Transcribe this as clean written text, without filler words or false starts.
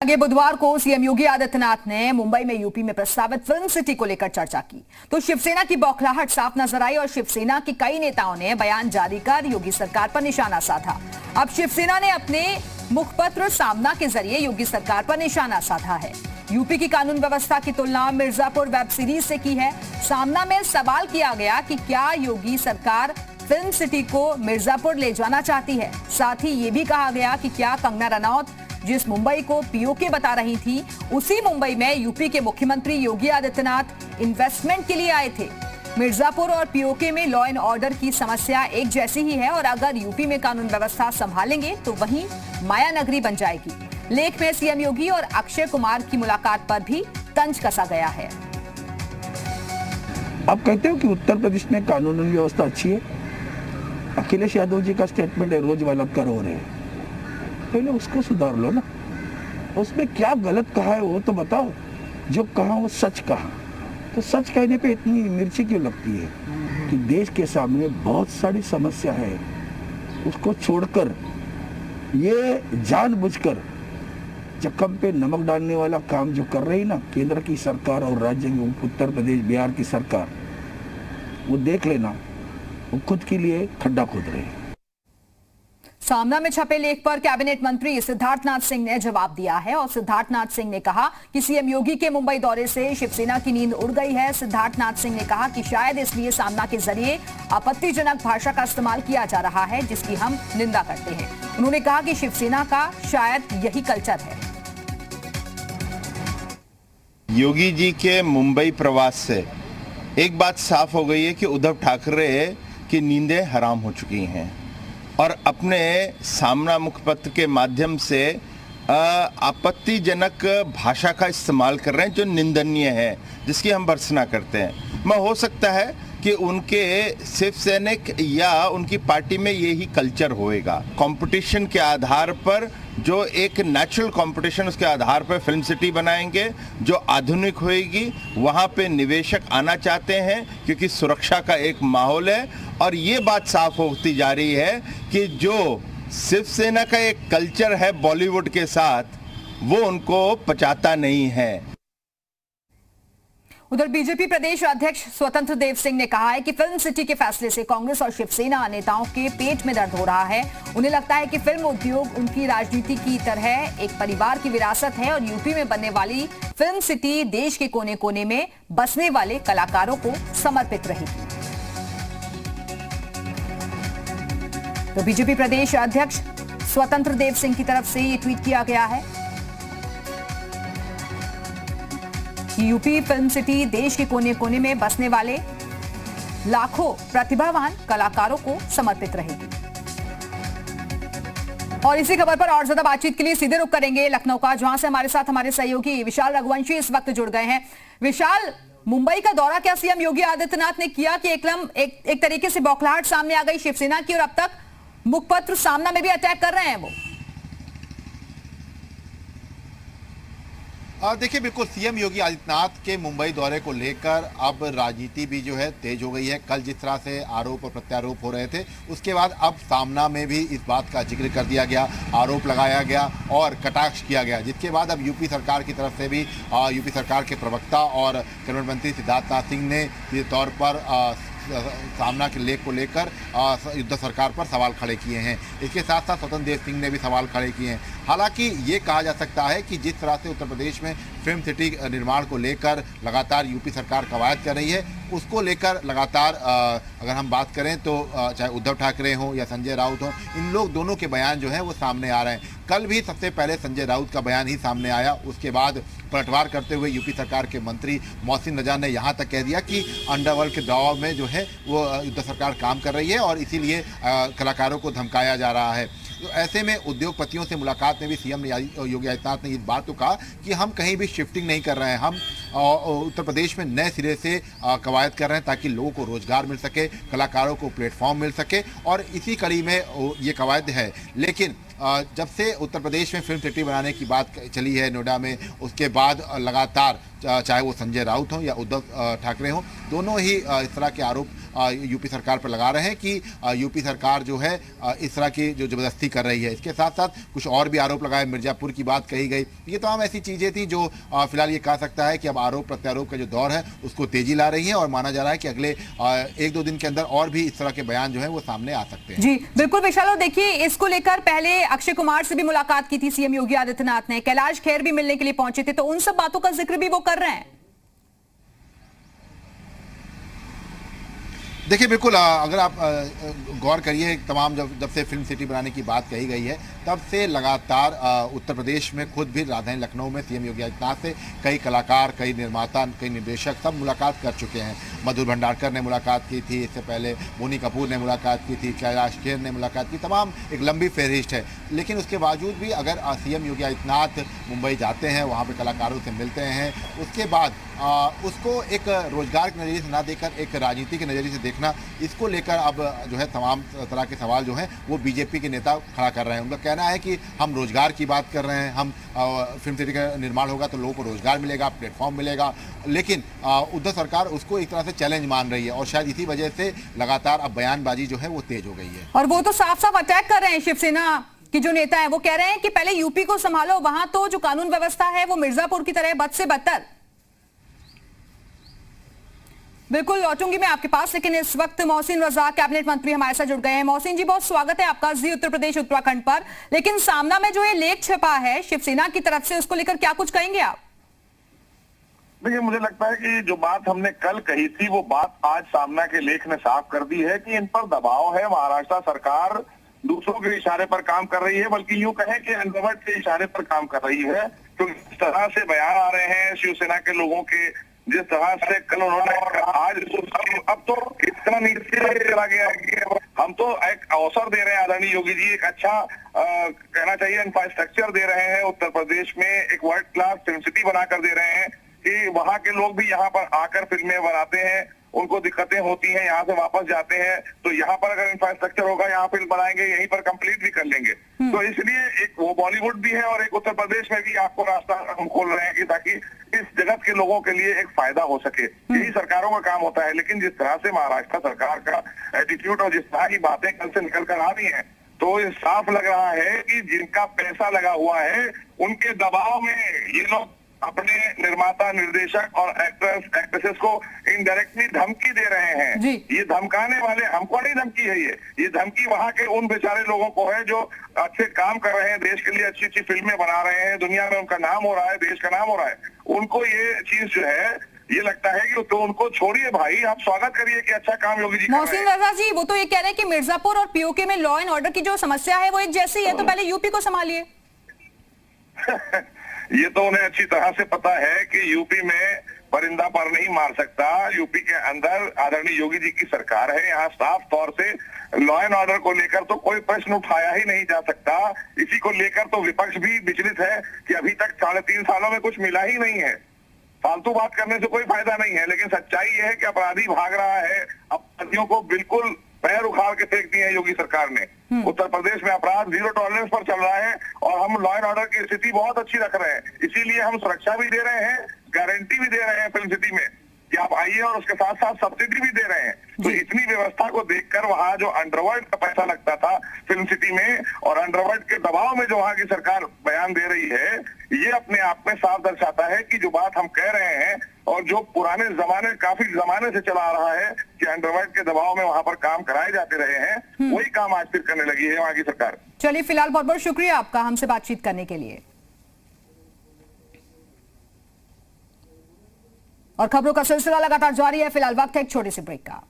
आगे बुधवार को सीएम योगी आदित्यनाथ ने मुंबई में यूपी में प्रस्तावित फिल्म सिटी को लेकर चर्चा की तो शिवसेना की बौखलाहट साफ नजर आई और शिवसेना के कई नेताओं ने बयान जारी कर योगी सरकार पर निशाना साधा। अब शिवसेना ने अपने मुखपत्र सामना के जरिए योगी सरकार पर निशाना साधा है। यूपी की कानून व्यवस्था की तुलना मिर्जापुर वेब सीरीज से की है। सामना में सवाल किया गया कि क्या योगी सरकार फिल्म सिटी को मिर्जापुर ले जाना चाहती है। साथ ही ये भी कहा गया कि क्या कंगना रनौत जिस मुंबई को पीओके बता रही थी, उसी मुंबई में यूपी के मुख्यमंत्री योगी आदित्यनाथ इन्वेस्टमेंट के लिए आए थे। मिर्जापुर और पीओके में लॉ एंड ऑर्डर की समस्या एक जैसी ही है और अगर यूपी में कानून व्यवस्था संभालेंगे तो वहीं माया नगरी बन जाएगी। लेख में सीएम योगी और अक्षय कुमार की मुलाकात पर भी तंज कसा गया है। आप कहते हो कि उत्तर प्रदेश में कानून व्यवस्था अच्छी है। अखिलेश यादव जी का स्टेटमेंट है, रोज बलात्कार हो रहे हैं। पहले उसको सुधार लो ना, उसमें क्या गलत कहा है वो तो बताओ। जो कहा वो सच कहा, तो सच कहने पे इतनी मिर्ची क्यों लगती है कि देश के सामने बहुत सारी समस्या है, उसको छोड़कर ये जानबूझकर जख्म पे नमक डालने वाला काम जो कर रही ना केंद्र की सरकार और राज्य की उत्तर प्रदेश बिहार की सरकार, वो देख लेना, वो खुद के लिए खड्डा खोद रहे हैं। सामना में छपे लेख पर कैबिनेट मंत्री सिद्धार्थनाथ सिंह ने जवाब दिया है और सिद्धार्थनाथ सिंह ने कहा कि सीएम योगी के मुंबई दौरे से शिवसेना की नींद उड़ गई है। सिद्धार्थनाथ सिंह ने कहा कि शायद इसलिए सामना के जरिए आपत्तिजनक भाषा का इस्तेमाल किया जा रहा है जिसकी हम निंदा करते हैं। उन्होंने कहा कि शिवसेना का शायद यही कल्चर है। योगी जी के मुंबई प्रवास से एक बात साफ हो गई है कि उद्धव ठाकरे की नींदें हराम हो चुकी हैं और अपने सामना मुखपत्र के माध्यम से आपत्तिजनक भाषा का इस्तेमाल कर रहे हैं जो निंदनीय है, जिसकी हम भर्त्सना करते हैं। मैं हो सकता है कि उनके शिव सैनिक या उनकी पार्टी में यही कल्चर होएगा। कंपटीशन के आधार पर जो एक नेचुरल कंपटीशन, उसके आधार पर फिल्म सिटी बनाएंगे जो आधुनिक होएगी। वहाँ पे निवेशक आना चाहते हैं क्योंकि सुरक्षा का एक माहौल है और ये बात साफ होती जा रही है कि जो शिवसेना का एक कल्चर है बॉलीवुड के साथ, वो उनको पचाता नहीं है। उधर बीजेपी प्रदेश अध्यक्ष स्वतंत्र देव सिंह ने कहा है कि फिल्म सिटी के फैसले से कांग्रेस और शिवसेना नेताओं के पेट में दर्द हो रहा है। उन्हें लगता है कि फिल्म उद्योग उनकी राजनीति की तरह एक परिवार की विरासत है और यूपी में बनने वाली फिल्म सिटी देश के कोने कोने में बसने वाले कलाकारों को समर्पित रहेगी। तो बीजेपी प्रदेश अध्यक्ष स्वतंत्र देव सिंह की तरफ से ये ट्वीट किया गया है कि यूपी फिल्म सिटी देश के कोने कोने में बसने वाले लाखों प्रतिभावान कलाकारों को समर्पित रहेगी। और इसी खबर पर और ज्यादा बातचीत के लिए सीधे रुख करेंगे लखनऊ का, जहां से हमारे साथ हमारे सहयोगी विशाल रघुवंशी इस वक्त जुड़ गए हैं। विशाल, मुंबई का दौरा क्या सीएम योगी आदित्यनाथ ने किया कि एक तरीके से बौखलाहट सामने आ गई शिवसेना की और अब तक मुखपत्र सामना में भी अटैक कर रहे हैं वो? देखिए, बिल्कुल सीएम योगी आदित्यनाथ के मुंबई दौरे को लेकर अब राजनीति भी जो है तेज हो गई है। कल जिस तरह से आरोप और प्रत्यारोप हो रहे थे, उसके बाद अब सामना में भी इस बात का जिक्र कर दिया गया, आरोप लगाया गया और कटाक्ष किया गया, जिसके बाद अब यूपी सरकार की तरफ से भी यूपी सरकार के प्रवक्ता और कैबिनेट मंत्री सिद्धार्थनाथ सिंह ने सीधे तौर पर सामना के लेख को लेकर युद्ध सरकार पर सवाल खड़े किए हैं। इसके साथ साथ स्वतंत्र देव सिंह ने भी सवाल खड़े किए हैं। हालांकि ये कहा जा सकता है कि जिस तरह से उत्तर प्रदेश में फिल्म सिटी निर्माण को लेकर लगातार यूपी सरकार कवायद कर रही है, उसको लेकर लगातार अगर हम बात करें तो चाहे उद्धव ठाकरे हों या संजय राउत हों, इन लोग दोनों के बयान जो हैं वो सामने आ रहे हैं। कल भी सबसे पहले संजय राउत का बयान ही सामने आया, उसके बाद पलटवार करते हुए यूपी सरकार के मंत्री मोहसिन नजा ने यहाँ तक कह दिया कि अंडरवर्ल्ड के दबाव में जो है वो युद्ध सरकार काम कर रही है और इसीलिए कलाकारों को धमकाया जा रहा है। तो ऐसे में उद्योगपतियों से मुलाकात में भी सीएम योगी आदित्यनाथ ने इस बात को कहा कि हम कहीं भी शिफ्टिंग नहीं कर रहे हैं, हम उत्तर प्रदेश में नए सिरे से कवायद कर रहे हैं ताकि लोगों को रोजगार मिल सके, कलाकारों को प्लेटफॉर्म मिल सके और इसी कड़ी में ये कवायद है। लेकिन जब से उत्तर प्रदेश में फिल्म सिटी बनाने की बात चली है नोएडा में, उसके बाद लगातार चाहे वो संजय राउत हो या उद्धव ठाकरे हो, दोनों ही इस तरह के आरोप यूपी सरकार पर लगा रहे हैं कि यूपी सरकार जो है इस तरह की जो जबरदस्ती कर रही है। इसके साथ साथ कुछ और भी आरोप लगाए, मिर्जापुर की बात कही गई। ये तमाम ऐसी चीज़ें थी जो फिलहाल ये कहा सकता है कि अब आरोप प्रत्यारोप का जो दौर है उसको तेजी ला रही है और माना जा रहा है कि अगले 1-2 दिन के अंदर और भी इस तरह के बयान जो है वो सामने आ सकते हैं। जी बिल्कुल विशाल, और देखिए इसको लेकर पहले अक्षय कुमार से भी मुलाकात की थी सीएम योगी आदित्यनाथ ने, कैलाश खेर भी मिलने के लिए पहुंचे थे, तो उन सब बातों का जिक्र भी वो कर रहे हैं। देखिए बिल्कुल, अगर आप गौर करिए, तमाम जब से फिल्म सिटी बनाने की बात कही गई है तब से लगातार उत्तर प्रदेश में खुद भी राजधानी लखनऊ में सीएम योगी आदित्यनाथ से कई कलाकार, कई निर्माता, कई निर्देशक सब मुलाकात कर चुके हैं। मधुर भंडारकर ने मुलाकात की थी, इससे पहले बोनी कपूर ने मुलाकात की थी, कैलाश खेर ने मुलाकात की, तमाम एक लंबी फहरिस्त है। लेकिन उसके बावजूद भी अगर सीएम योगी आदित्यनाथ मुंबई जाते हैं, वहाँ पर कलाकारों से मिलते हैं, उसके बाद उसको एक रोजगार के नज़रिए से ना देकर एक राजनीति के नज़रिए से देखना, इसको लेकर अब जो है तमाम तरह के सवाल जो हैं वो बीजेपी के नेता खड़ा कर रहे हैं। उनका कहना है कि हम रोजगार की बात कर रहे हैं, हम फिल्म सिटी का निर्माण होगा तो लोगों को रोजगार मिलेगा, प्लेटफॉर्म मिलेगा, लेकिन उद्धव सरकार उसको एक तरह से चैलेंज मान रही है और शायद इसी वजह से लगातार अब बयानबाजी जो है वो तेज हो गई है। और वो तो साफ साफ अटैक कर रहे हैं शिवसेना की जो नेता है, वो कह रहे हैं कि पहले यूपी को संभालो, वहां तो जो कानून व्यवस्था है वो मिर्जापुर की तरह बद से बदतर। बिल्कुल लौटूंगी मैं आपके पास, लेकिन इस वक्त मोहसिन रजा कैबिनेट मंत्री हमारे साथ जुड़ गए हैं। मोहसिन जी, बहुत स्वागत है आपका जी उत्तर प्रदेश उत्तराखंड पर। लेकिन सामना में जो ये लेख छपा है शिवसेना की तरफ से, उसको लेकर क्या कुछ कहेंगे आप? देखिए, मुझे लगता है कि जो बात हमने कल कही थी वो बात आज सामना के लेख ने साफ कर दी है कि इन पर दबाव है। महाराष्ट्र सरकार दूसरों के इशारे पर काम कर रही है, बल्कि यूं कहें कि अंडरवर्ल्ड के इशारे पर काम कर रही है। क्योंकि जिस तरह से बयान आ रहे हैं शिवसेना के लोगों के, जिस तरह से कल उन्होंने आज अब तो इतना नीचे चला गया है कि हम तो एक अवसर दे रहे हैं आदरणीय योगी जी, एक अच्छा कहना चाहिए इंफ्रास्ट्रक्चर दे रहे हैं उत्तर प्रदेश में, एक वर्ल्ड क्लास फिल्म सिटी बनाकर दे रहे हैं कि वहां के लोग भी यहाँ पर आकर फिल्में बनाते हैं, उनको दिक्कतें होती हैं, यहाँ से वापस जाते हैं, तो यहाँ पर अगर इंफ्रास्ट्रक्चर होगा यहाँ फिल्म बनाएंगे, यहीं पर कंप्लीट भी कर लेंगे। तो इसलिए एक वो बॉलीवुड भी है और एक उत्तर प्रदेश में भी आपको रास्ता हम खोल रहे हैं कि ताकि इस जगत के लोगों के लिए एक फायदा हो सके। यही सरकारों का काम होता है। लेकिन जिस तरह से महाराष्ट्र सरकार का एटीट्यूड और जिस तरह की बातें कल से निकल कर आ रही है, तो ये साफ लग रहा है कि जिनका पैसा लगा हुआ है उनके दबाव में ये लोग अपने निर्माता, निर्देशक और एक्टर्स, एक्ट्रेसेस को इनडायरेक्टली धमकी दे रहे हैं। ये धमकाने वाले हमको नहीं धमकी है, ये धमकी वहां के उन बेचारे लोगों को है जो अच्छे काम कर रहे हैं, देश के लिए अच्छी अच्छी फिल्में बना रहे हैं, दुनिया में उनका नाम हो रहा है, देश का नाम हो रहा है। उनको ये चीज जो है ये लगता है कि तो उनको छोड़िए भाई, आप स्वागत करिए कि अच्छा काम योगी जी कर रहे हैं। मोहसिन रजा जी, वो तो ये कह रहे हैं कि मिर्जापुर और पीओके में लॉ एंड ऑर्डर की जो समस्या है वो एक जैसी है, तो पहले यूपी को संभालिए। ये तो उन्हें अच्छी तरह से पता है कि यूपी में परिंदा पर नहीं मार सकता। यूपी के अंदर आदरणीय योगी जी की सरकार है, यहाँ साफ तौर से लॉ एंड ऑर्डर को लेकर तो कोई प्रश्न उठाया ही नहीं जा सकता। इसी को लेकर तो विपक्ष भी विचलित है कि अभी तक 3.5 सालों में कुछ मिला ही नहीं है। फालतू बात करने से कोई फायदा नहीं है, लेकिन सच्चाई ये है कि अपराधी भाग रहा है। अपराधियों को बिल्कुल पैर उखाड़ के फेंक दिए हैं योगी सरकार ने। उत्तर प्रदेश में अपराध 0 टॉलरेंस पर चल रहा है और हम लॉ एंड ऑर्डर की स्थिति बहुत अच्छी रख रहे हैं। इसीलिए हम सुरक्षा भी दे रहे हैं, गारंटी भी दे रहे हैं फिल्म सिटी में कि आप आइए, और उसके साथ साथ सब्सिडी भी दे रहे हैं। तो इतनी व्यवस्था को देखकर वहां जो अंडरवर्ल्ड का पैसा लगता था फिल्म सिटी में और अंडरवर्ल्ड के दबाव में जो वहां की सरकार बयान दे रही है, ये अपने आप में साफ दर्शाता है कि जो बात हम कह रहे हैं और जो पुराने जमाने, काफी जमाने से चला आ रहा है कि अंडरवर्ल्ड के दबाव में वहां पर काम कराए जाते रहे हैं, वही काम आज फिर करने लगी है वहां की सरकार। चलिए, फिलहाल बहुत बहुत शुक्रिया आपका हमसे बातचीत करने के लिए। और खबरों का सिलसिला लगातार जारी है। फिलहाल वक्त है एक छोटे से ब्रेक का।